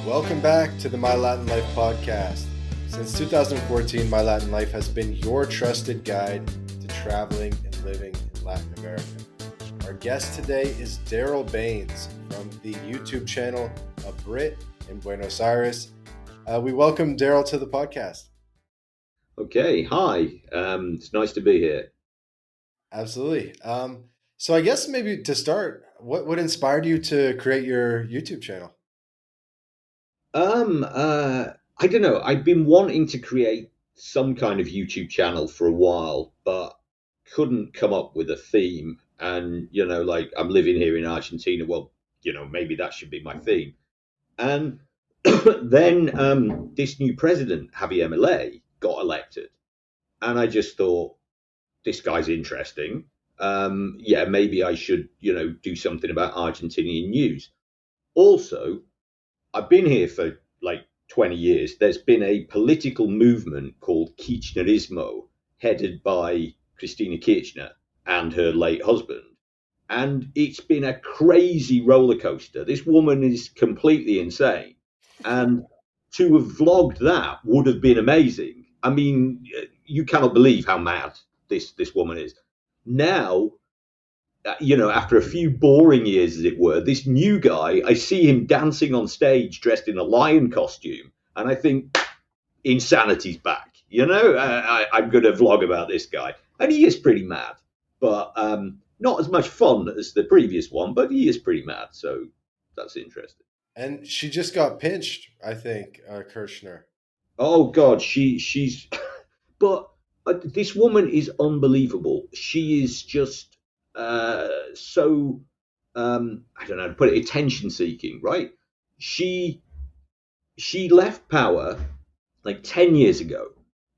Welcome back to the MyLatinLife podcast. Since 2014, MyLatinLife has been your trusted guide to traveling and living in Latin America. Our guest today is Daryl Baines from the YouTube channel of Brit in Buenos Aires. We welcome Daryl to the podcast. Okay, hi. It's nice to be here. Absolutely. So I guess maybe to start, what inspired you to create your YouTube channel? I don't know. I've been wanting to create some kind of YouTube channel for a while, but couldn't come up with a theme. And, like I'm living here in Argentina. Well, maybe that should be my theme. And then this new president, Javier Milei, got elected. And I just thought, this guy's interesting. Maybe I should, do something about Argentinian news. Also, I've been here for like 20 years. There's been a political movement called Kirchnerismo, headed by Cristina Kirchner and her late husband. And it's been a crazy roller coaster. This woman is completely insane. And to have vlogged that would have been amazing. I mean, you cannot believe how mad this woman is. Now, after a few boring years, as it were, this new guy, I see him dancing on stage dressed in a lion costume. And I think insanity's back. I'm going to vlog about this guy. And he is pretty mad, but not as much fun as the previous one, but he is pretty mad. So that's interesting. And she just got pinched, I think, Kirchner. Oh, God, she's... But this woman is unbelievable. She is just... so I don't know how to put it, attention seeking, right? She left power like 10 years ago,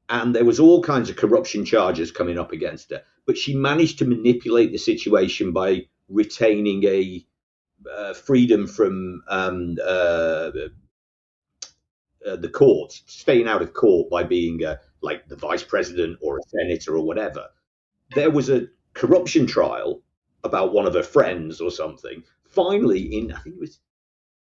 and there was all kinds of corruption charges coming up against her, but she managed to manipulate the situation by retaining a freedom from the courts, staying out of court by being like the vice president or a senator or whatever. There was a corruption trial about one of her friends or something. Finally, in I think it was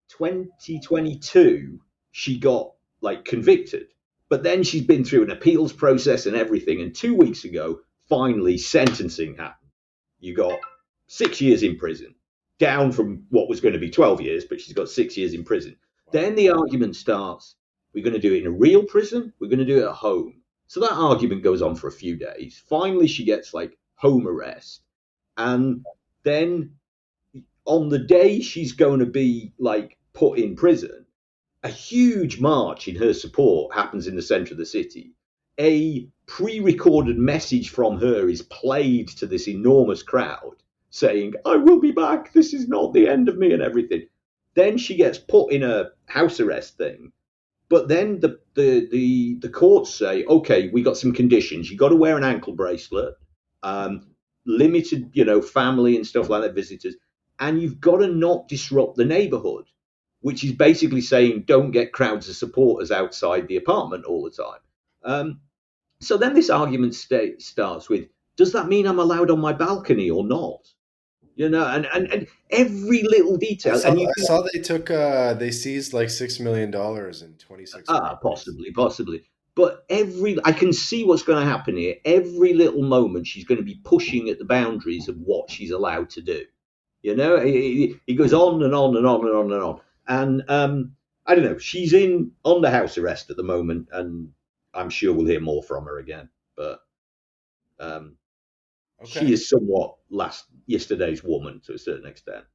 2022, she got like convicted. But then she's been through an appeals process and everything. And 2 weeks ago, finally sentencing happened. You got 6 years in prison, down from what was going to be 12 years, but she's got 6 years in prison. Then the argument starts. We're going to do it in a real prison. We're going to do it at home. So that argument goes on for a few days. Finally, she gets like home arrest. And then on the day she's going to be like put in prison, a huge march in her support happens in the center of the city. A pre-recorded message from her is played to this enormous crowd saying, I will be back. This is not the end of me and everything. Then she gets put in a house arrest thing. But then the courts say, okay, we got some conditions. You got to wear an ankle bracelet, limited, family and stuff like that, visitors, and you've got to not disrupt the neighborhood, which is basically saying don't get crowds of supporters outside the apartment all the time. So then this argument starts with, does that mean I'm allowed on my balcony or not? And every little detail. I saw they seized like $6 million in 26 hours. Possibly. But I can see what's going to happen here. Every little moment, she's going to be pushing at the boundaries of what she's allowed to do. It goes on and on and on and on and on. And I don't know. She's on the house arrest at the moment, and I'm sure we'll hear more from her again. But She is somewhat yesterday's woman to a certain extent.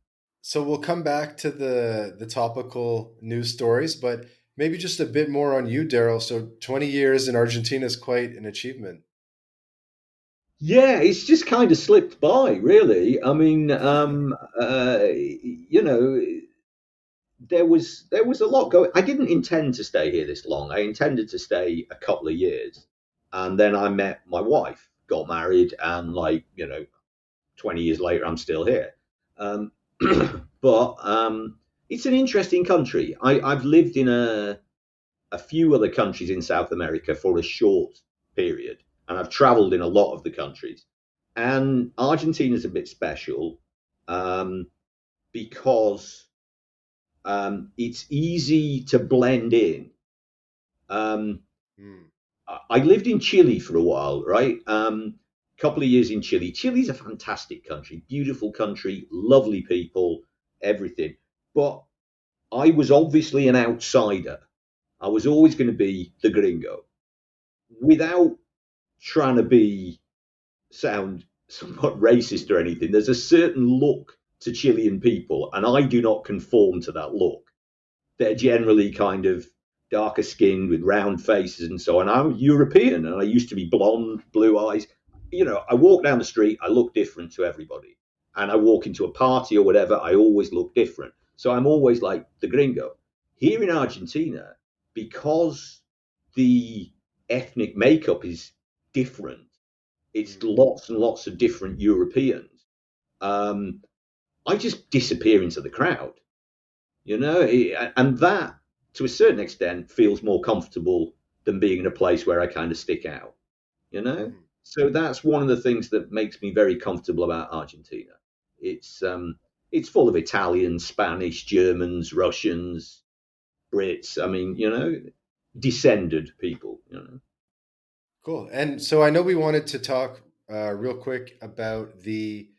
So we'll come back to the topical news stories, but maybe just a bit more on you, Daryl. So 20 years in Argentina is quite an achievement. Yeah, it's just kind of slipped by, really. I mean, there was a lot going. I didn't intend to stay here this long. I intended to stay a couple of years, and then I met my wife, got married, and 20 years later, I'm still here. But it's an interesting country. I've lived in a few other countries in South America for a short period, and I've traveled in a lot of the countries. And Argentina's a bit special because It's easy to blend in. Um, Mm. I lived in Chile for a while, right? Couple of years in Chile. Chile's a fantastic country, beautiful country, lovely people, everything. But I was obviously an outsider. I was always going to be the gringo, without trying to be sound somewhat racist or anything. There's a certain look to Chilean people, and I do not conform to that look. They're generally kind of darker skinned with round faces and so on. I'm European and I used to be blonde, blue eyes. I walk down the street, I look different to everybody. And I walk into a party or whatever, I always look different. So I'm always like the gringo. Here in Argentina, because the ethnic makeup is different, it's Mm. lots and lots of different Europeans. Um, I just disappear into the crowd, and that to a certain extent feels more comfortable than being in a place where I kind of stick out, you know. Mm. So that's one of the things that makes me very comfortable about Argentina. It's full of Italians, Spanish, Germans, Russians, Brits. I mean, descended people. Cool. And so I know we wanted to talk real quick about the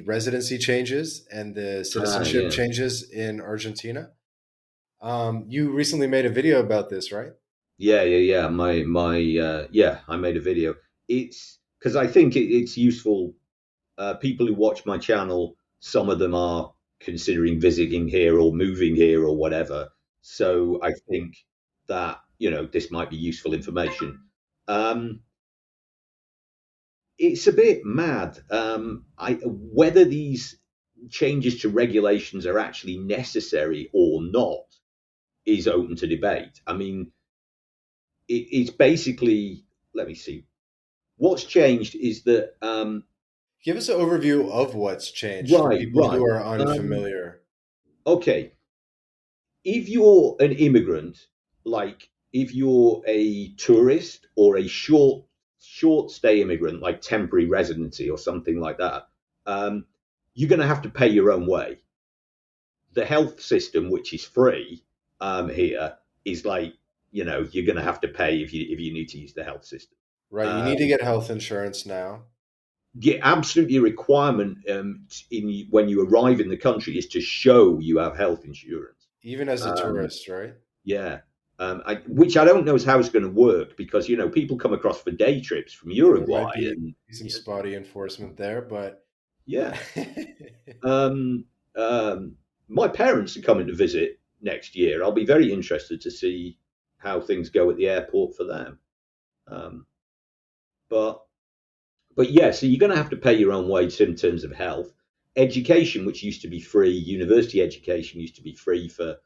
residency changes and the citizenship Yeah, changes in Argentina. You recently made a video about this, right? yeah. Yeah. I made a video. It's because I think it's useful. People who watch my channel, some of them are considering visiting here or moving here or whatever. So I think that this might be useful information. Um, it's a bit mad. Whether these changes to regulations are actually necessary or not is open to debate. I mean, it's basically, let me see. What's changed is that Give us an overview of what's changed for right, people who right. are Um, unfamiliar. okay, if you're an immigrant, like if you're a tourist or a short stay immigrant, like temporary residency or something like that, um, you're going to have to pay your own way. The health system, which is free here, is like you're going to have to pay if you need to use the health system. Right. You need to Um, get health insurance now, the absolutely requirement in when you arrive in the country is to show you have health insurance. even as a Um, tourist, right? Yeah, which I don't know is how it's going to work because people come across for day trips from Yeah, there Uruguay might be and some spotty enforcement there, but yeah. Um, um, my parents are coming to visit next year. I'll be very interested to see how things go at the airport for them. Um, but yeah, so you're going to have to pay your own way in terms of health, education, which used to be free. University education used to be free for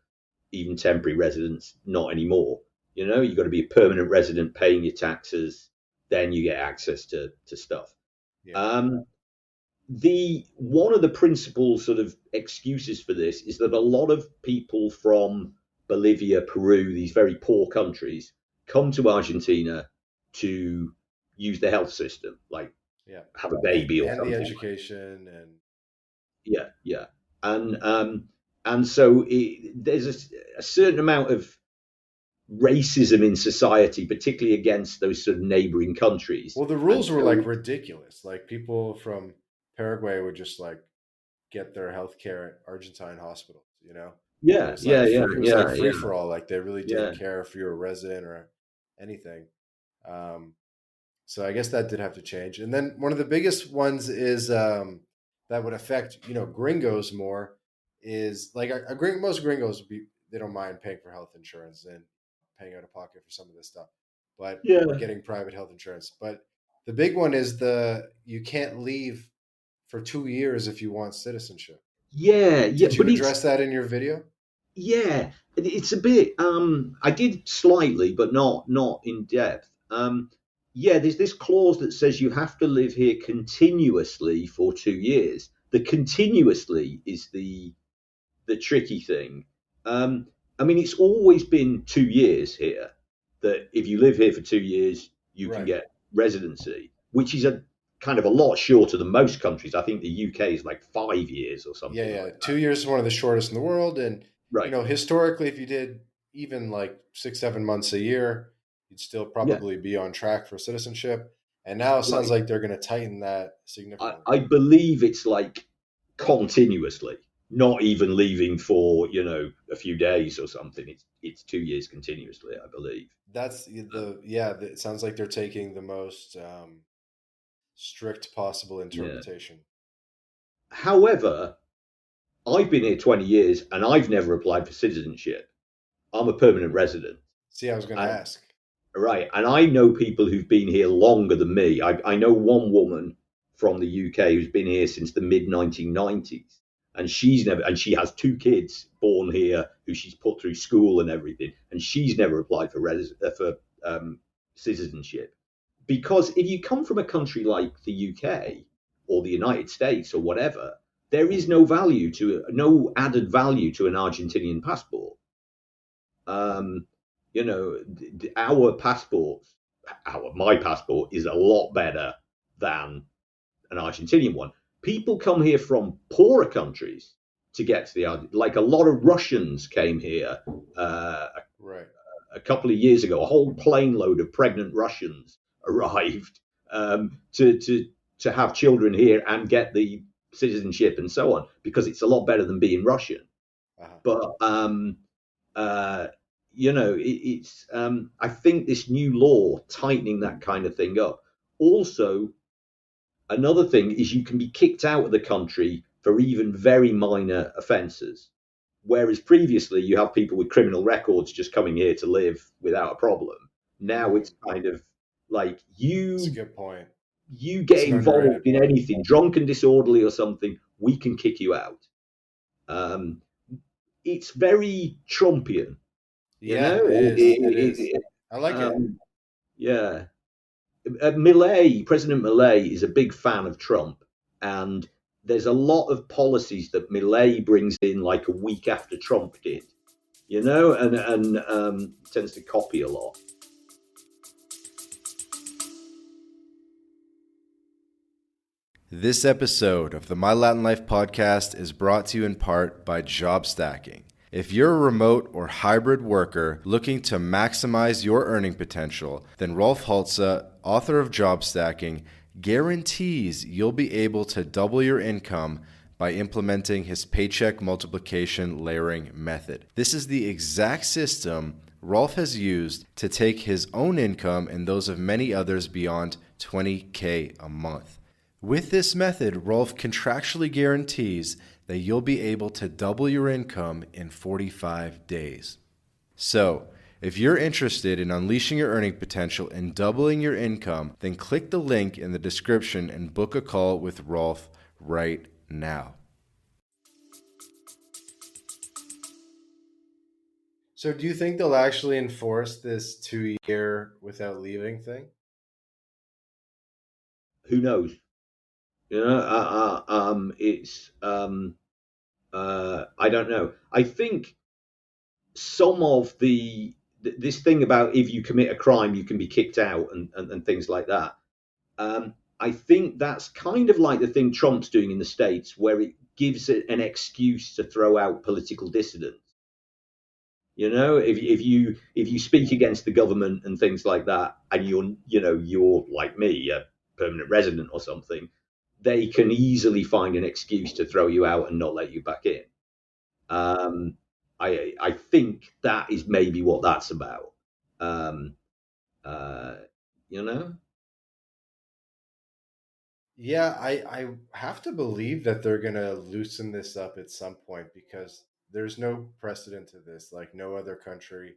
even temporary residents, not anymore. You've got to be a permanent resident paying your taxes, then you get access to stuff. yeah. Um, the one of the principal sort of excuses for this is that a lot of people from Bolivia, Peru, these very poor countries, come to Argentina to use the health system, like Yeah. have a baby or And the something. education and Yeah, and so there's a certain amount of racism in society, particularly against those sort of neighboring countries. well, the And rules were so, like ridiculous. Like people from Paraguay would just like get their health care at Argentine hospitals, you know? It yeah, was yeah, like yeah, it was like yeah, free yeah, for all. Like they really yeah, didn't care if you were a resident or anything. Um, so I guess that did have to change. And then one of the biggest ones is that would affect gringos more is like most gringos would be they don't mind paying for health insurance and paying out of pocket for some of this stuff, but or yeah, getting private health insurance. But the big one is the you can't leave for 2 years if you want citizenship. yeah, yeah. Did you But it's address that in your video? yeah, it's a bit. I did slightly, but not in depth. Yeah, there's this clause that says you have to live here continuously for 2 years. The continuously is the tricky thing. Um, I mean, it's always been 2 years here. That if you live here for 2 years, you can Right. get residency, which is a kind of a lot shorter than most countries. I think the UK is like 5 years or Yeah, something yeah. like that. 2 years is one of the shortest in the world, and Right. historically, if you did even like 6, 7 months a year, you'd still Yeah. probably be on track for citizenship. And now it sounds Right. like they're going to tighten that I, significantly. I believe it's like continuously, not even leaving for a few days or something. It's 2 years continuously, I believe. That's it sounds like they're taking the most strict possible Yeah. interpretation. However, I've been here 20 years and I've never applied for citizenship. I'm a permanent resident. See, I was going to And ask. right, and I know people who've been here longer than me. I know one woman from the UK who's been here since the mid 1990s, and she has two kids born here who she's put through school and everything, and she's never applied for citizenship because if you come from a country like the UK or the United States or whatever, there is no added value to an Argentinian passport. Um, our passports, my passport is a lot better than an Argentinian one. People come here from poorer countries to get to like a lot of Russians came here uh, Right. a couple of years ago. A whole plane load of pregnant Russians arrived to have children here and get the citizenship and so on because it's a lot better than being Russian. Uh-huh. But uh, it's I think this new law tightening that kind of thing up. Also, another thing is you can be kicked out of the country for even very minor offences, whereas previously you have people with criminal records just coming here to live without a problem. Now it's kind of like That's a good point. you It's get an involved underrated in point. anything drunk and disorderly or something, we can kick you out. Um, it's very Trumpian. You Yeah, know, it is. It is. I like it. yeah. Millet, President Millet, is a big fan of Trump, and there's a lot of policies that Millet brings in like a week after Trump did. And tends to copy a lot. This episode of the My Latin Life podcast is brought to you in part by Job Stacking. If you're a remote or hybrid worker looking to maximize your earning potential, then Rolf Haltza, author of Job Stacking, guarantees you'll be able to double your income by implementing his paycheck multiplication layering method. This is the exact system Rolf has used to take his own income and those of many others beyond $20K a month. With this method, Rolf contractually guarantees that you'll be able to double your income in 45 days. So, if you're interested in unleashing your earning potential and doubling your income, then click the link in the description and book a call with Rolf right now. So, do you think they'll actually enforce this 2-year without leaving thing? Who knows? It's I don't know. I think some of this thing about if you commit a crime, you can be kicked out and things like that. I think that's kind of like the thing Trump's doing in the States, where it gives it an excuse to throw out political dissidents. If you speak against the government and things like that, and you're like me, a permanent resident or something, they can easily find an excuse to throw you out and not let you back in. Um, I think that is maybe what that's about. Um, uh, you know, Yeah, I have to believe that they're going to loosen this up at some point because there's no precedent to this. Like, no other country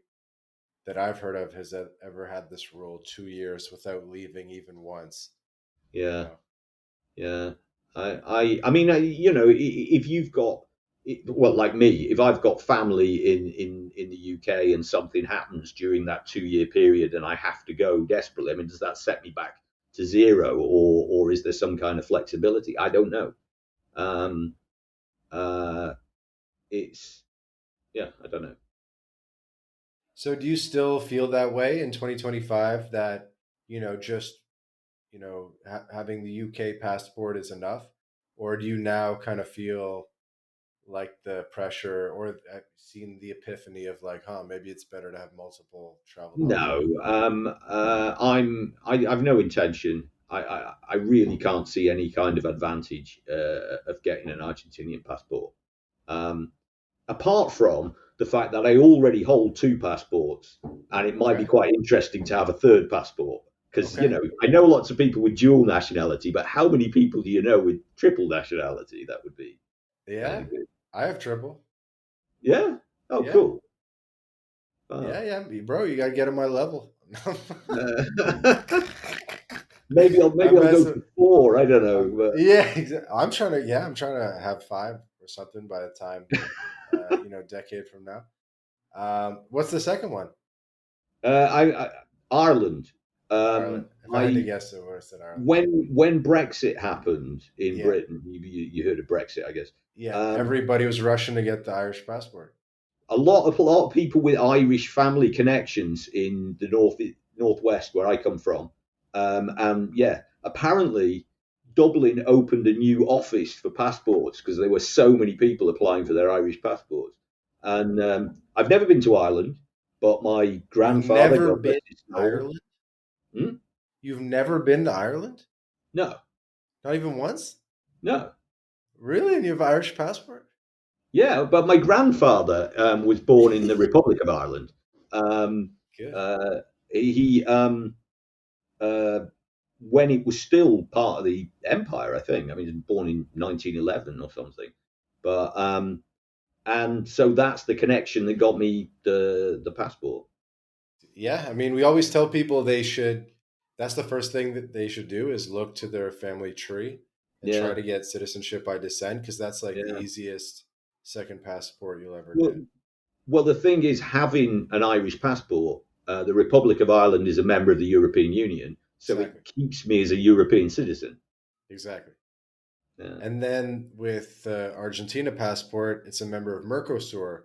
that I've heard of has ever had this rule 2 years without leaving even once. You yeah, know, yeah. I mean, if you've got, well, like me, if I've got family in the UK and something happens during that 2 year period and I have to go desperately, I mean, does that set me back to zero, or is there some kind of flexibility? I don't know. Um, uh, it's yeah, I don't know. so do you still feel that way in 2025 that, just, having the UK passport is enough? Or do you now kind of feel like the pressure, or seen the epiphany of like, huh, maybe it's better to have multiple travel No, documents? I've no intention. I really can't see any kind of advantage of getting an Argentinian passport. Um, Apart from the fact that I already hold two passports, and it might be Okay. quite interesting to have a third passport. Because, Okay. I know lots of people with dual nationality, but how many people do you know with triple nationality? That would be kind Yeah, of good. I have triple. Yeah. Oh, Yeah. cool. Yeah, Wow. yeah, bro, you gotta get on my level. Maybe I'm I'll go messing. to four. I don't know. Yeah, exactly. I'm trying to have five or something by the time, decade from now. What's the second one? I Ireland. Ireland. If I had to I guess, it would have said Ireland. when Brexit happened in Yeah, Britain, you heard of Brexit, I guess. yeah. Um, Everybody was rushing to get the Irish passport. a lot of people with Irish family connections in the northwest where I come from, and yeah, apparently Dublin opened a new office for passports because there were so many people applying for their Irish passports. And I've never been to Ireland, but my You've grandfather, never God been rest his to soul. Ireland? Hmm? You've never been to Ireland? No, Not even once? no. Really? And you have an Irish passport? Yeah, but my grandfather was born in the Republic of Ireland. Um, Good. uh, he uh, when it was still part of the empire, I think. I mean, he was born in 1911 or something. But and so that's the connection that got me the passport. Yeah, I mean, we always tell people they should. That's the first thing that they should do is look to their family tree and try Yeah, to get citizenship by descent because that's like the yeah. easiest second passport you'll ever Well, get. well, the thing is, having an Irish passport, the Republic of Ireland is a member of the European Union, so it Exactly. keeps me as a European citizen. Exactly. Yeah, And then with the Argentina passport, it's a member of Mercosur.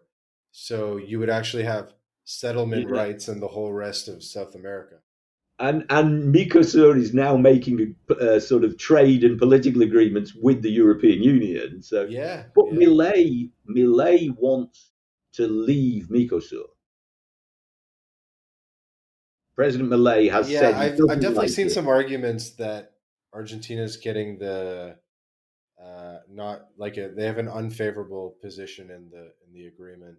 So you would actually have settlement yeah. rights in the whole rest of South America. And Mercosur is now making sort of trade and political agreements with the European Union. So, Yeah, but yeah. Milei wants to leave Mercosur. President Milei has Yeah, said he I've doesn't definitely like seen it. some arguments that Argentina's getting the not like they have an unfavorable position in the agreement.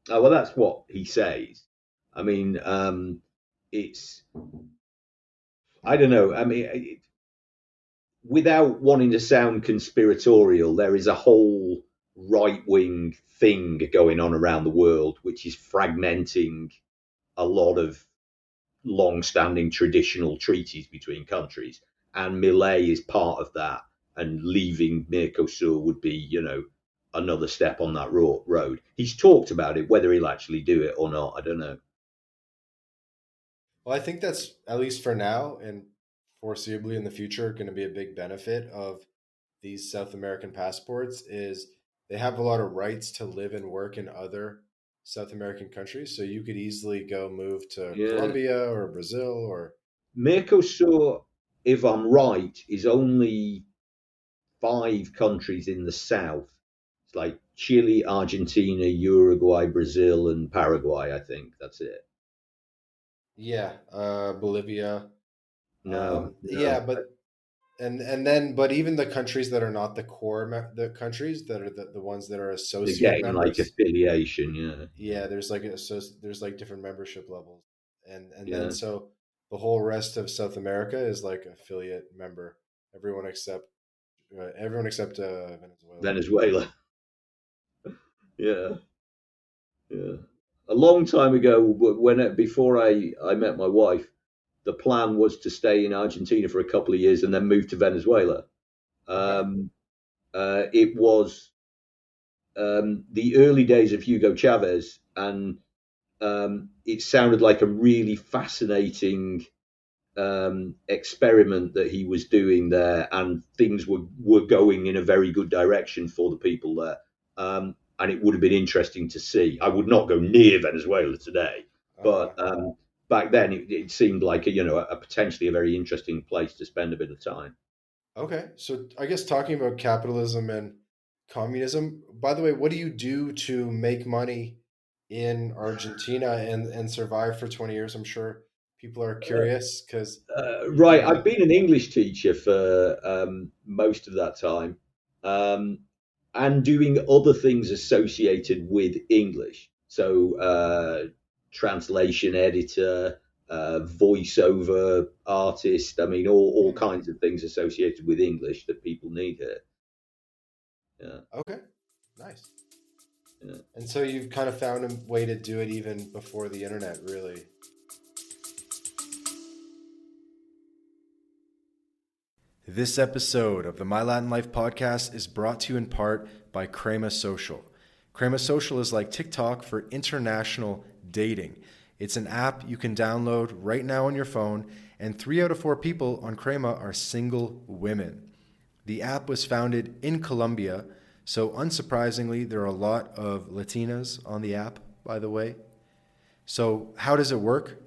Oh, well, that's what he says. I mean, it's I don't know. I mean, without wanting to sound conspiratorial, there is a whole right wing thing going on around the world which is fragmenting a lot of long-standing traditional treaties between countries, and Millet is part of that. And leaving Mercosur would be, another step on that road. He's talked about it. Whether he'll actually do it or not, I don't know. Well, I think that's at least for now and foreseeably in the future going to be a big benefit of these South American passports is they have a lot of rights to live and work in other South American countries. So you could easily go move to Yeah, Colombia or Brazil or Mercosur, if I'm right, is only five countries in the south. It's like Chile, Argentina, Uruguay, Brazil, and Paraguay. I think that's it. yeah, Bolivia. No, Yeah, no, but but even the countries that are not the core the countries that are the ones that are they're associate getting like members. affiliation. Yeah, Yeah, there's like there's like different membership levels, and then yeah. so the whole rest of South America is like affiliate member. Everyone except Venezuela. Venezuela. Yeah, yeah. A long time ago, when before I met my wife, the plan was to stay in Argentina for a couple of years and then move to Venezuela. Okay. Um, it was the early days of Hugo Chavez, and it sounded like a really fascinating experiment that he was doing there, and things were going in a very good direction for the people there. And it would have been interesting to see. I would not go near Venezuela today, Uh-huh. but back then it seemed like a potentially a very interesting place to spend a bit of time. Okay. So I guess talking about capitalism and communism. By the way, what do you do to make money in Argentina and survive for 20 years? I'm sure people are curious because Right, you I've know. been an English teacher for most of that time, um, and doing other things associated with English. So, translation editor, voiceover artist. I mean, all Hmm, kinds of things associated with English that people need here. Yeah, okay, nice. yeah. And so you've kind of found a way to do it even before the internet, really. This episode of the My Latin Life podcast is brought to you in part by Crema Social. Crema Social is like TikTok for international dating. It's an app you can download right now on your phone, and 3 out of 4 people on Crema are single women. The app was founded in Colombia, so unsurprisingly, there are a lot of Latinas on the app, by the way. So, how does it work?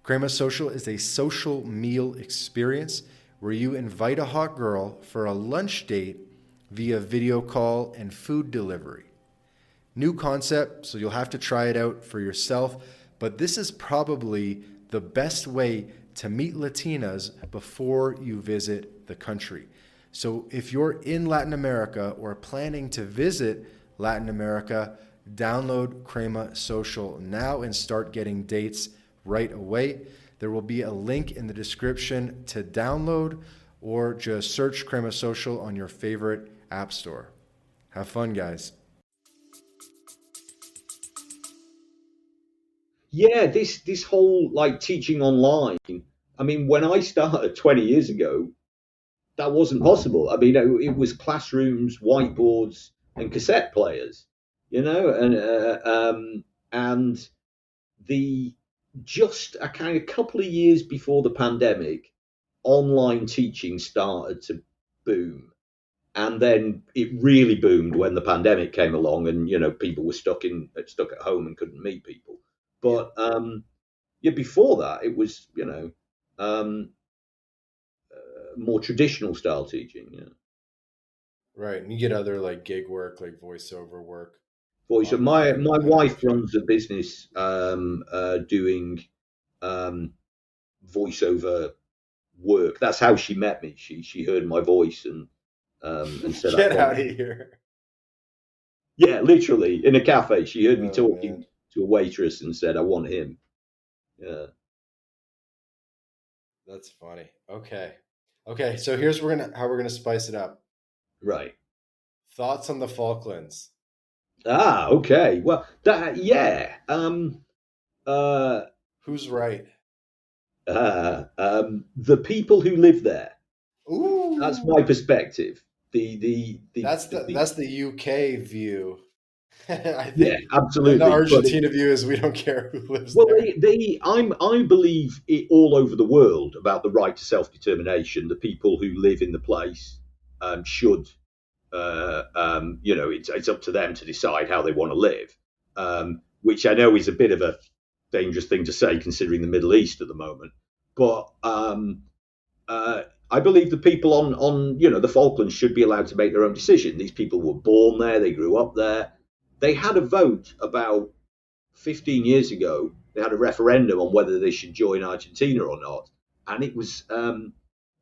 Crema Social is a social meal experience where you invite a hot girl for a lunch date via video call and food delivery. New concept, so you'll have to try it out for yourself, but this is probably the best way to meet Latinas before you visit the country. So if you're in Latin America or planning to visit Latin America, download Crema Social now and start getting dates right away. There will be a link in the description to download, or just search Crema Social on your favorite app store. Have fun, guys. Yeah, this whole like teaching online. I mean, when I started 20 years ago, that wasn't possible. I mean, it was classrooms, whiteboards, and cassette players, you know, and the just a kind of couple of years before the pandemic, online teaching started to boom, and then it really boomed when the pandemic came along, and people were stuck at home and couldn't meet people. Yep. But yeah, before that, it was um, more traditional style teaching. Yeah. Right. And you get other like gig work, like voiceover work Voice. So online, my that kind of wife stuff. runs a business doing um, voiceover work. That's how she met me. She heard my voice and said I Get want out of him. here. Yeah, literally in a cafe. She heard me Oh talking man. to a waitress and said I want him. Yeah. That's funny. Okay. Okay, so here's how we're gonna spice it up. Right. Thoughts on the Falklands. Ah, okay. Well, that yeah. Uh, Who's right? the people who live there. That's my Ooh. perspective. The That's the UK view. I Yeah, think. And then the absolutely. But Argentina view is we don't care who lives well, there. I believe it all over the world about the right to self determination. The people who live in the place should, it's up to them to decide how they want to live. Which I know is a bit of a dangerous thing to say considering the Middle East at the moment. But I believe the people on the Falklands should be allowed to make their own decision. These people were born there, they grew up there. They had a vote about 15 years ago. They had a referendum on whether they should join Argentina or not, and it was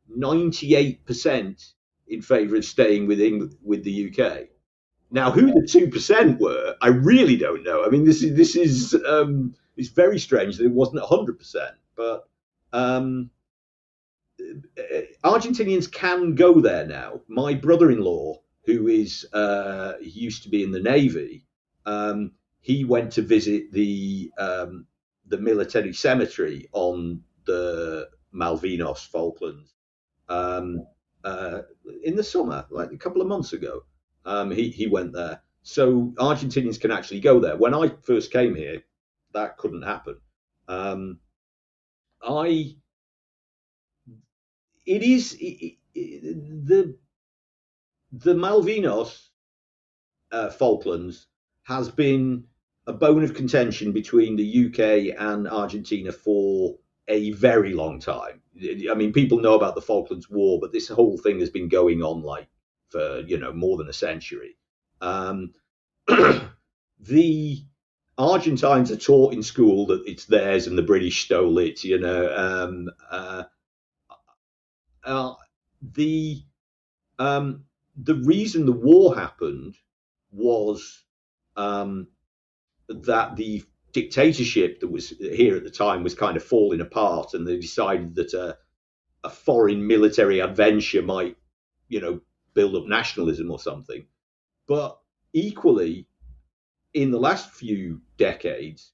98% in favour of staying with the UK. Now, Wow. who the 2% were, I really don't know. I mean, this is it's very strange that it wasn't 100%, but um, Argentinians can go there now. My brother-in-law, who is he used to be in the Navy, he went to visit the military cemetery on the Malvinas Falklands um, uh, in the summer, like a couple of months ago. He went there, so Argentinians can actually go there. When I first came here, that couldn't happen. Um, I it is the Malvinas Falklands has been a bone of contention between the UK and Argentina for a very long time. I mean, people know about the Falklands War, but this whole thing has been going on like for more than a century. Um, the Argentines are taught in school that it's theirs and the British stole it. Uh, the um, the reason the war happened was um, that the dictatorship that was here at the time was kind of falling apart, and they decided that a foreign military adventure might, you know, build up nationalism or something. But equally, in the last few decades,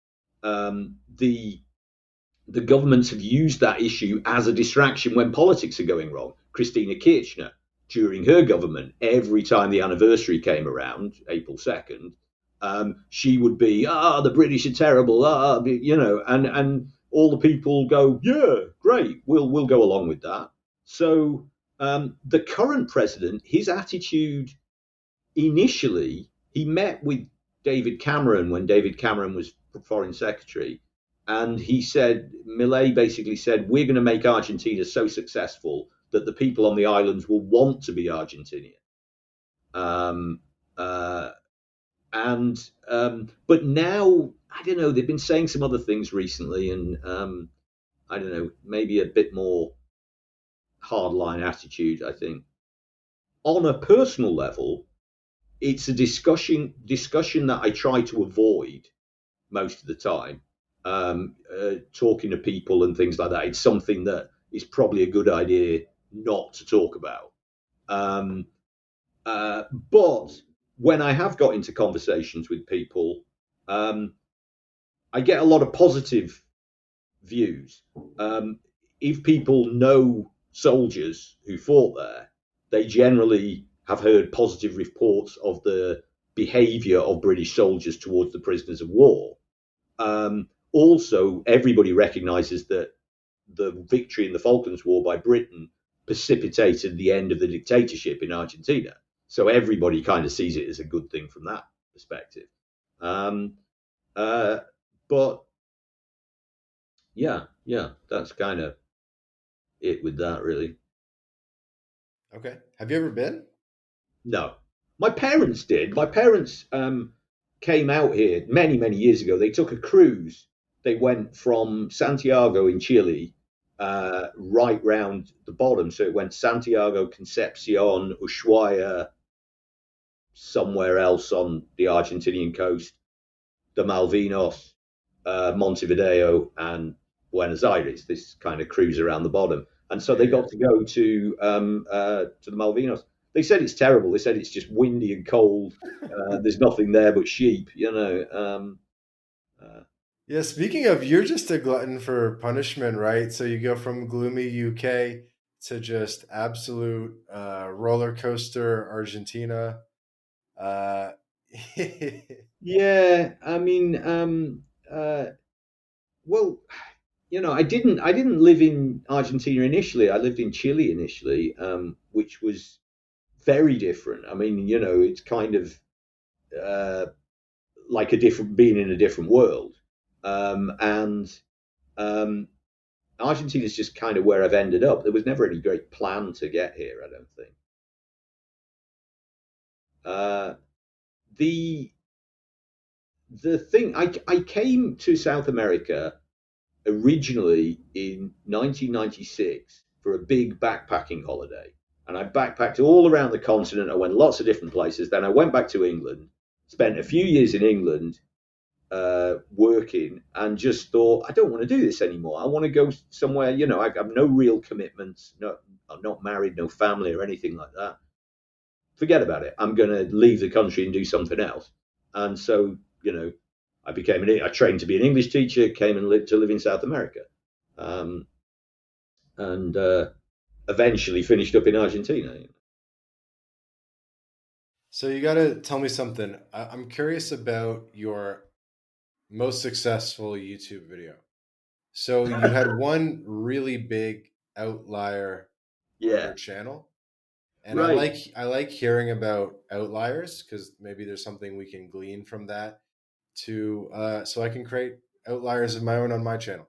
the governments have used that issue as a distraction when politics are going wrong. Christina Kirchner, during her government, every time the anniversary came around, April 2nd, she would be, the British are terrible, and all the people go, yeah, great, we'll go along with that. So the current president, his attitude initially, he met with David Cameron when David Cameron was foreign secretary, and he said, Millet basically said, we're going to make Argentina so successful that the people on the islands will want to be Argentinian. Um, uh, but now, I don't know, they've been saying some other things recently, and I don't know, maybe a bit more hardline attitude, I think. On a personal level, it's a discussion that I try to avoid most of the time. Talking to people and things like that, it's something that is probably a good idea not to talk about. Um, but when I have got into conversations with people, I get a lot of positive views. If people know soldiers who fought there, they generally have heard positive reports of the behaviour of British soldiers towards the prisoners of war. Also, everybody recognises that the victory in the Falklands War by Britain precipitated the end of the dictatorship in Argentina. So everybody kind of sees it as a good thing from that perspective. Um, uh, but yeah, that's kind of it with that, really. Okay. Have you ever been? No, my parents did. My parents came out here many years ago. They took a cruise. They went from Santiago in Chile right round the bottom. So it went Santiago, Concepcion, Ushuaia, somewhere else on the Argentinian coast, the Malvinos, Montevideo, and Buenos Aires. This kind of cruise around the bottom, and so they got to go to the Malvinos. They said it's terrible. They said it's just windy and cold. There's nothing there but sheep. Yeah, speaking of, you're just a glutton for punishment, right? So you go from gloomy UK to just absolute roller coaster Argentina. Uh, Yeah, I mean, well, I didn't live in Argentina initially. I lived in Chile initially, which was very different. I mean, it's kind of uh, like a different being in a different world. And um, Argentina is just kind of where I've ended up. There was never any great plan to get here, I don't think. Uh, the the thing I came to South America originally in 1996 for a big backpacking holiday. And I backpacked all around the continent. I went lots of different places. Then I went back to England, spent a few years in England working, and just thought, I don't want to do this anymore. I want to go somewhere, I have no real commitments. No, I'm not married, no family or anything like that. Forget about it. I'm going to leave the country and do something else. And so, I trained to be an English teacher, came and lived to live in South America, um, and eventually finished up in Argentina. so you got to tell me something. I'm curious about your most successful YouTube video. So you had one really big outlier on Yeah, your channel, and right. I like hearing about outliers because maybe there's something we can glean from that to so I can create outliers of my own on my channel.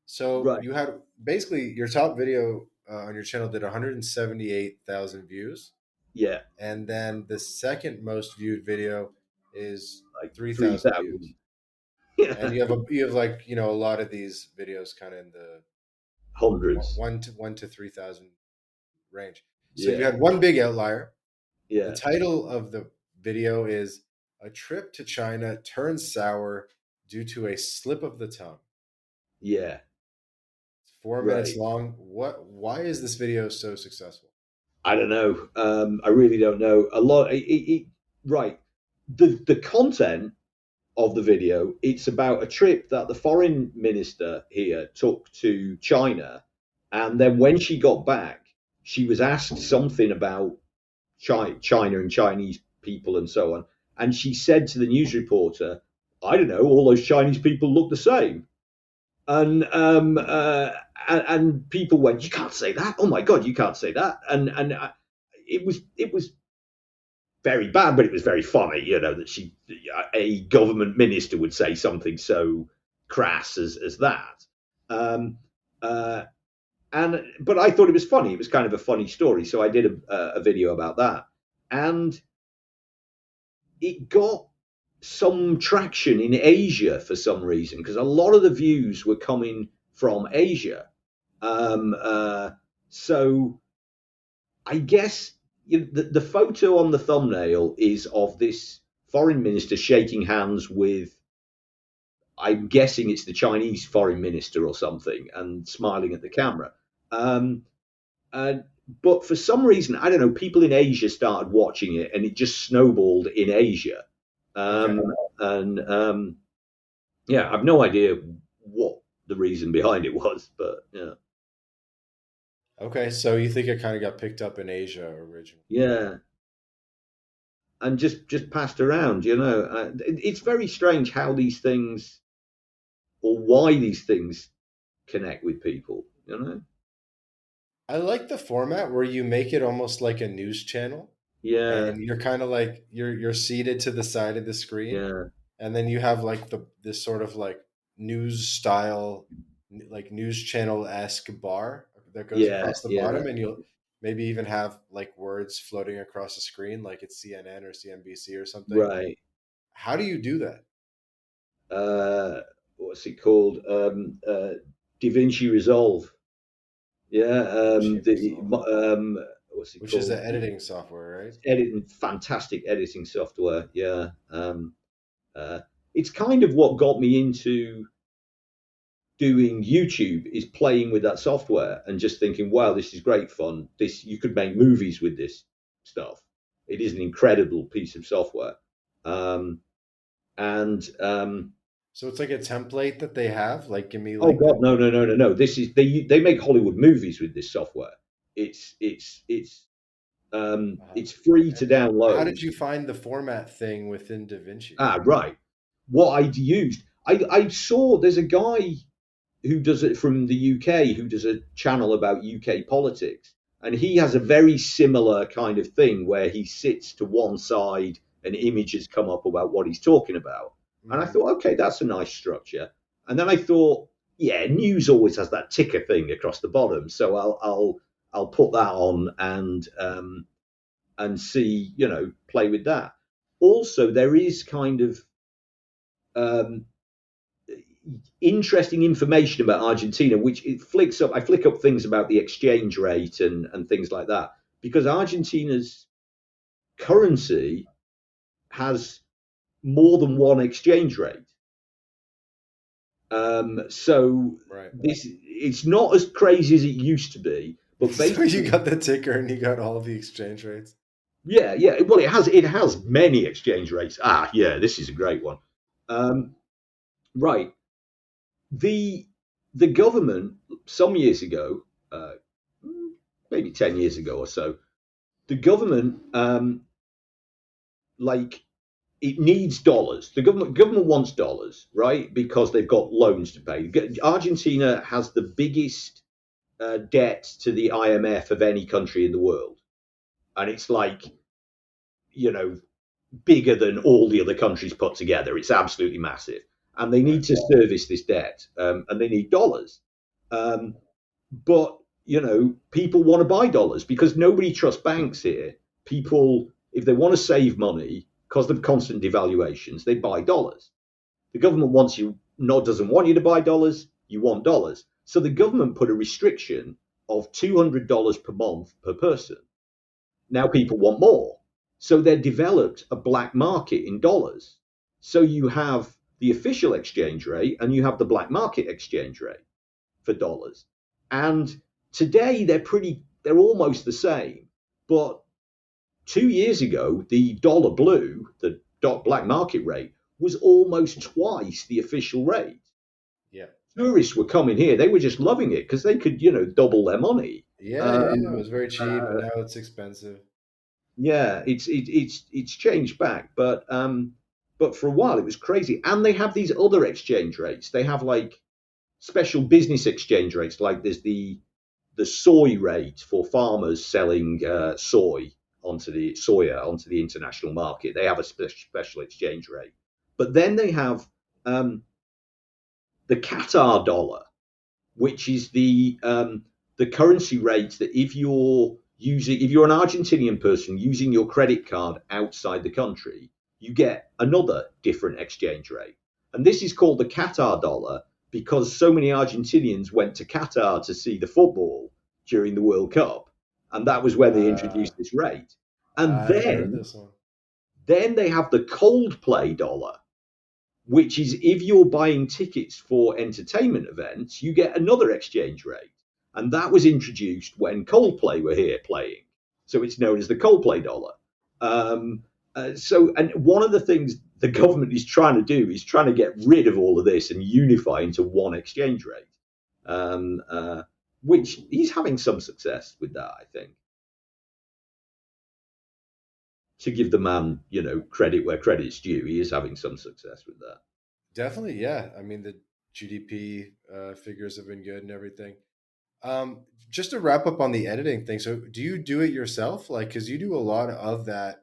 So Right. you had basically your top video on your channel did 178,000 views, Yeah, and then the second most viewed video is like 3,000 views. 3,000. Yeah, And you have like, you know, a lot of these videos kind of in the hundreds. one to 3,000 range. So you Yeah, had one big outlier. The yeah, title of the video is "A Trip to China Turns Sour Due to a Slip of the Tongue." yeah. It's 4 minutes Right. long. Why is this video so successful? I don't know. I really don't know. A lot. Right. The content of the video, it's about a trip that the foreign minister here took to China, and then when she got back, she was asked something about China and Chinese people and so on, and she said to the news reporter, "I don't know. All those Chinese people look the same." And and people went, "You can't say that! Oh my God, you can't say that!" And it was very bad, but it was very funny, that a government minister would say something so crass as that. Um, uh, but I thought it was funny. It was kind of a funny story, so I did a video about that, and it got some traction in Asia for some reason because a lot of the views were coming from Asia. So I guess the photo on the thumbnail is of this foreign minister shaking hands with, I'm guessing it's the Chinese foreign minister or something, and smiling at the camera. Um, uh, but for some reason, I don't know, people in Asia started watching it and it just snowballed in Asia. Okay. Um, and yeah, I've no idea what the reason behind it was, but yeah. Okay, so you think it kind of got picked up in Asia originally? Yeah. And just passed around, it's very strange how these things, or why these things connect with people. I like the format where you make it almost like a news channel, Yeah, and you're kind of like you're seated to the side of the screen, yeah, and then you have like this sort of like news style, like news channel esque bar that goes yeah, across the yeah. bottom, and you'll maybe even have like words floating across the screen, like it's CNN or CNBC or something. Right. How do you do that? What's it called? Da Vinci Resolve. Yeah. DaVinci Resolve, What's it which is called? the editing software, right? Editing, fantastic editing software. Yeah. Uh, it's kind of what got me into doing YouTube, is playing with that software and just thinking, wow, this is great fun. This, you could make movies with this stuff. It is an incredible piece of software. Um, and So it's like a template that they have. Like, give me Oh like God, the. no, no, no, no, no. This is, they make Hollywood movies with this software. It's free to How download. did you find the format thing within DaVinci? Ah, right. What I used, I saw there's a guy who does it from the UK, who does a channel about UK politics, and he has a very similar kind of thing where he sits to one side and images come up about what he's talking about. And I Hmm. thought, okay, that's a nice structure. And then I thought, yeah, news always has that ticker thing across the bottom, so I'll put that on and see, play with that. Also, there is kind of um, interesting information about Argentina, which it flicks up. I flick up things about the exchange rate and things like that, because Argentina's currency has more than one exchange rate. So Right. this, it's not as crazy as it used to be, but So you basically, got the ticker and you got all the exchange rates. yeah, yeah. Well, it has many exchange rates. Ah, yeah, this is a great one. Um, right. The the government some years ago, uh, maybe 10 years ago or so, the government like, it needs dollars. The government wants dollars, right? Because they've got loans to pay. Argentina has the biggest debt to the IMF of any country in the world, and it's like, you know bigger than all the other countries put together. It's absolutely massive, and they Right. need to service this debt, and they need dollars. But people want to buy dollars because nobody trusts banks here. people, if they want to save money because of constant devaluations, they buy dollars. The government doesn't want you to buy dollars. You want dollars. So the government put a restriction of $200 per month per person. Now people want more. So they developed a black market in dollars. So you have the official exchange rate and you have the black market exchange rate for dollars. And today they're almost the same. But 2 years ago, the dollar blue, the black market rate, was almost twice the official rate. Yeah. Tourists were coming here; they were just loving it because they could, double their money. Yeah. It was very cheap, and now it's expensive. Yeah, it's changed back, but for a while it was crazy. And they have these other exchange rates. They have like special business exchange rates, like there's the soy rate for farmers selling soya onto the international market. They have a special exchange rate. But then they have the Qatar dollar, which is the currency rate that if you're an Argentinian person using your credit card outside the country, you get another different exchange rate. And this is called the Qatar dollar because so many Argentinians went to Qatar to see the football during the World Cup. And that was when they introduced this rate. And I've heard this one. then they have the Coldplay dollar, which is if you're buying tickets for entertainment events, you get another exchange rate. And that was introduced when Coldplay were here playing. So it's known as the Coldplay dollar. And one of the things the government is trying to do is trying to get rid of all of this and unify into one exchange rate, which he's having some success with that, I think. To give the man, credit where credit's due, he is having some success with that. Definitely, yeah. I mean, the GDP figures have been good and everything. Just to wrap up on the editing thing, so do you do it yourself? Like, because you do a lot of that.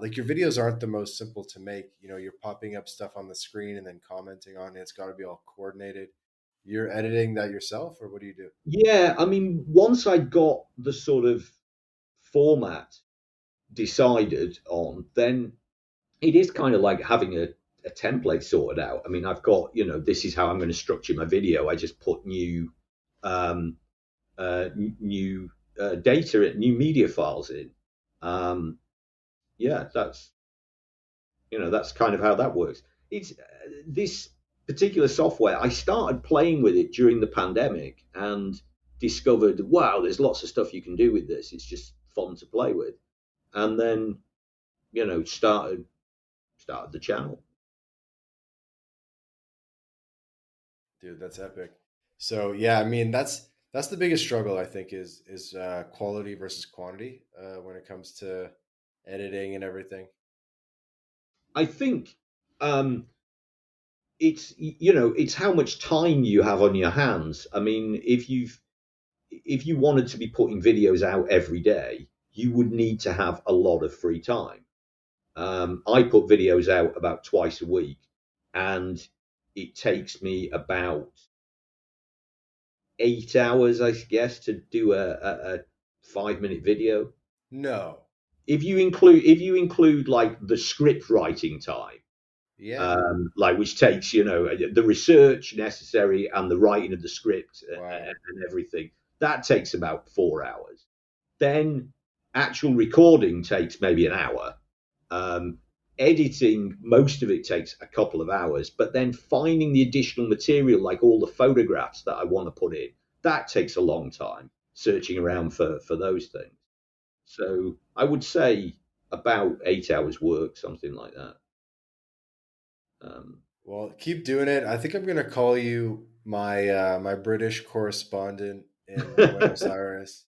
Like, your videos aren't the most simple to make. You're popping up stuff on the screen and then commenting on it. It's got to be all coordinated. You're editing that yourself, or what do you do? Yeah, I mean, once I got the sort of format decided on, then it is kind of like having a template sorted out. I mean, I've got, this is how I'm going to structure my video. I just put new data, new media files in. Yeah, that's kind of how that works. It's this particular software. I started playing with it during the pandemic and discovered, wow, there's lots of stuff you can do with this. It's just fun to play with. And then, started the channel. Dude, that's epic. So yeah, I mean, that's the biggest struggle, I think, is quality versus quantity when it comes to editing and everything. I think it's how much time you have on your hands. I mean, if you wanted to be putting videos out every day, you would need to have a lot of free time. I put videos out about twice a week, and it takes me about 8 hours, I guess, to do a 5-minute video. No. If you include like the script writing time, yeah, like which takes the research necessary and the writing of the script wow. and everything, that takes about 4 hours. Then actual recording takes maybe an hour. Editing, most of it takes a couple of hours, but then finding the additional material, like all the photographs that I want to put in, that takes a long time, searching around for those things. So I would say about 8 hours work, something like that. Well, keep doing it. I think I'm going to call you my British correspondent in Buenos Aires,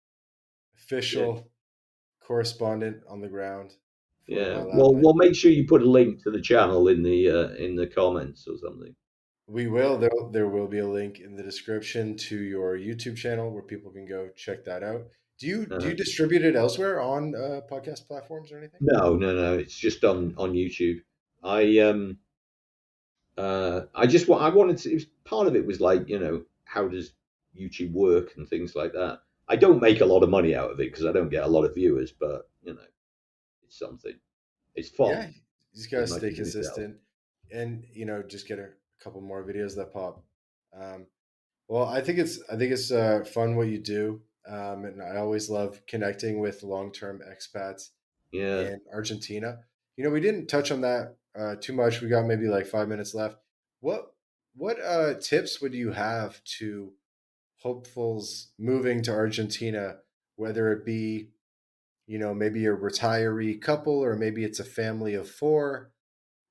official correspondent on the ground. Yeah. Well, make sure you put a link to the channel in the comments or something. We will. There will be a link in the description to your YouTube channel where people can go check that out. Do you distribute it elsewhere on podcast platforms or anything? No. It's just on YouTube. I wanted to. Part of it was like, how does YouTube work and things like that. I don't make a lot of money out of it because I don't get a lot of viewers, but something. It's Yeah, fun. you just gotta Keep stay motivating yourself. consistent, and just get a couple more videos that pop. Um, well, I think it's fun what you do, and I always love connecting with long term expats Yeah. in Argentina. We didn't touch on that too much. We got maybe like 5 minutes left. What what tips would you have to hopefuls moving to Argentina, whether it be maybe a retiree couple or maybe it's a family of four?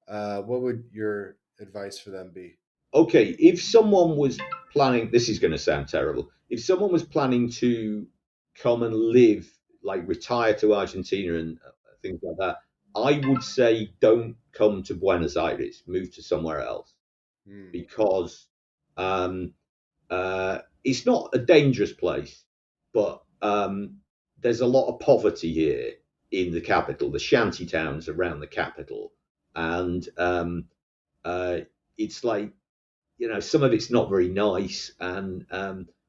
What would your advice for them be? Okay, if someone was planning, this is going to sound terrible. If someone was planning to come and live, like retire to Argentina and things like that, I would say don't come to Buenos Aires, move to somewhere else Hmm. because um, it's not a dangerous place, but there's a lot of poverty here in the capital, the shanty towns around the capital, and uh, it's like some of it's not very nice. And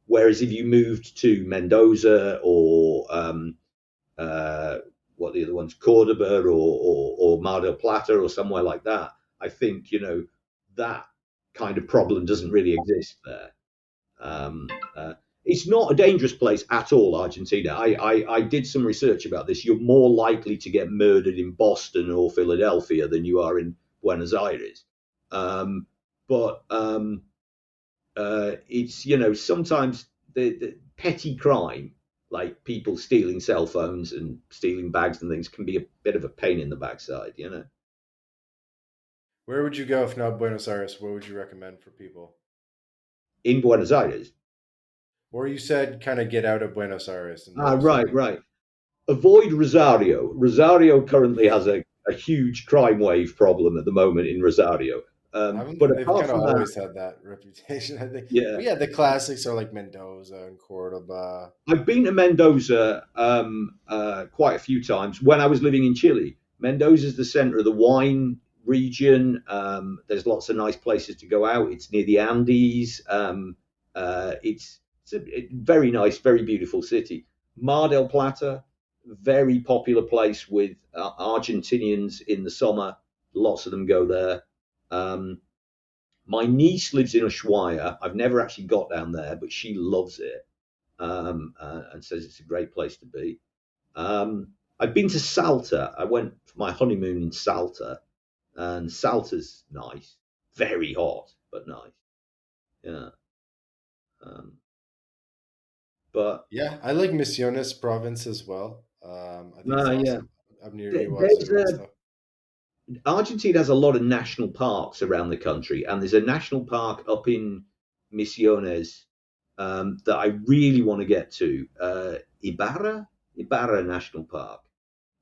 whereas if you moved to Mendoza or uh, what the other ones, Cordoba or Mar del Plata or somewhere like that, I think that kind of problem doesn't really exist there. Um, uh, it's not a dangerous place at all, Argentina. I did some research about this. You're more likely to get murdered in Boston or Philadelphia than you are in Buenos Aires. But it's sometimes the petty crime, like people stealing cell phones and stealing bags and things, can be a bit of a pain in the backside. Where would you go if not Buenos Aires? What would you recommend for people? In Buenos Aires. Or you said kind of get out of Buenos Aires and what Right, city? right. Avoid Rosario. Rosario currently has a huge crime wave problem at the moment in Rosario. But They've apart kind of from that, always had that reputation, I think. yeah, But yeah, the classics are like Mendoza and Cordoba. I've been to Mendoza quite a few times when I was living in Chile. Mendoza is the center of the wine region. There's lots of nice places to go out. It's near the Andes. It's a very nice, very beautiful city. Mar del Plata, very popular place with Argentinians in the summer. Lots of them go there. Um, my niece lives in Ushuaia. I've never actually got down there, but she loves it and says it's a great place to be. I've been to Salta. I went for my honeymoon in Salta, and Salta's nice. Very hot, but nice. Yeah. Um, but Yeah, I like Misiones province as well. I think it's yeah, awesome up near there's Iguazu and stuff. Argentina has a lot of national parks around the country, and there's a national park up in Misiones that I really want to get to. Ibarra National Park,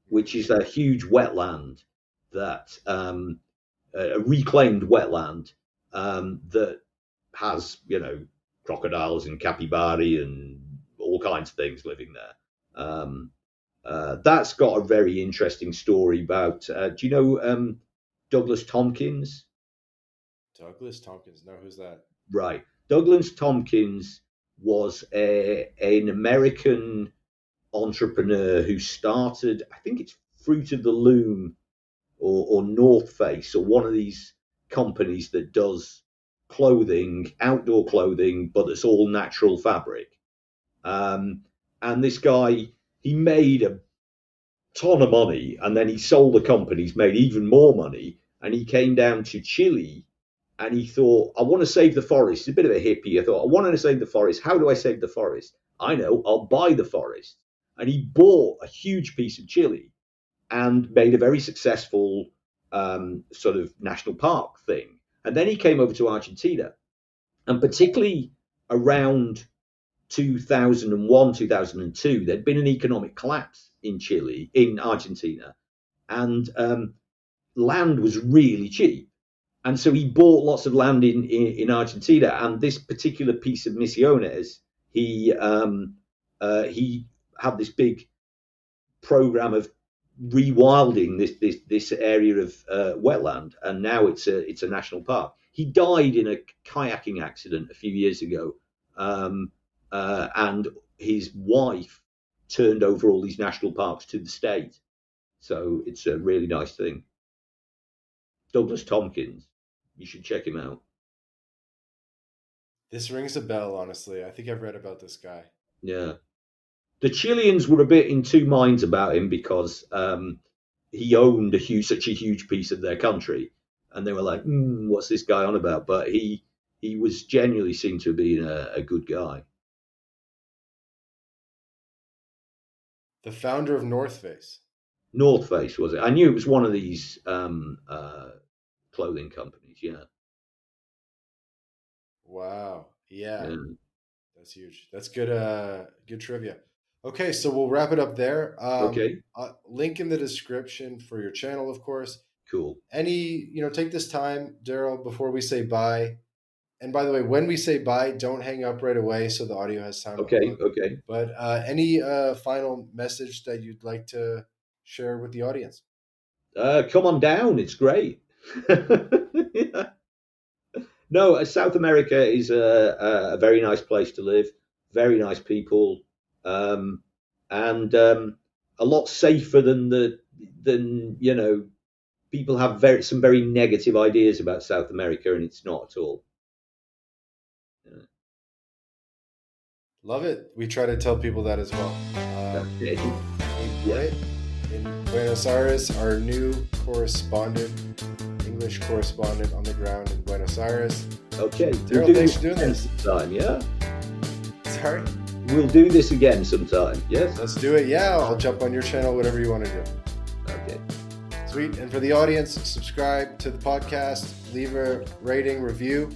which is a huge wetland that a reclaimed wetland that has crocodiles and capybari and all kinds of things living there. That's got a very interesting story about. Do you know Douglas Tompkins? Douglas Tompkins. No, who's that? Right, Douglas Tompkins was an American entrepreneur who started, I think it's Fruit of the Loom or North Face or one of these companies that does clothing, outdoor clothing, but it's all natural fabric. Um, and this guy, he made a ton of money, and then he sold the companies, made even more money, and he came down to Chile, and he thought, I want to save the forest. He's a bit of a hippie. I thought, I want to save the forest. How do I save the forest? I know, I'll buy the forest. And he bought a huge piece of Chile and made a very successful sort of national park thing. And then he came over to Argentina, and particularly around 2001, 2002, there'd been an economic collapse in Chile, in Argentina, and land was really cheap. And so he bought lots of land in Argentina, and this particular piece of Misiones, he had this big program of rewilding this area of wetland, and now it's a national park. He died in a kayaking accident a few years ago, and his wife turned over all these national parks to the state. So it's a really nice thing. Douglas Tompkins, you should check him out. This rings a bell, honestly. I think I've read about this guy. Yeah. The Chileans were a bit in two minds about him because he owned such a huge piece of their country, and they were like, "What's this guy on about?" But he was genuinely seen to have been a good guy. The founder of North Face. North Face, was it? I knew it was one of these clothing companies. Yeah. Wow. Yeah. Yeah. That's huge. That's good. Good trivia. Okay, so we'll wrap it up there. Okay. Link in the description for your channel, of course. Cool. Take this time, Daryl, before we say bye. And by the way, when we say bye, don't hang up right away so the audio has time to Okay. plug. Okay. But any final message that you'd like to share with the audience? Come on down. It's great. Yeah. No, South America is a very nice place to live. Very nice people, and a lot safer than people have some very negative ideas about South America, and it's not at all. Yeah. Love it. We try to tell people that as well. Okay. Brit in Buenos Aires, our new English correspondent on the ground in Buenos Aires. Okay. Daryl, thanks for doing this. Sometime, yeah? Sorry? We'll do this again sometime, yes? Let's do it. Yeah, I'll jump on your channel, whatever you want to do. Okay. Sweet. And for the audience, subscribe to the podcast, leave a rating, review,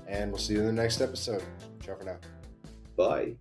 and we'll see you in the next episode. Ciao for now. Bye.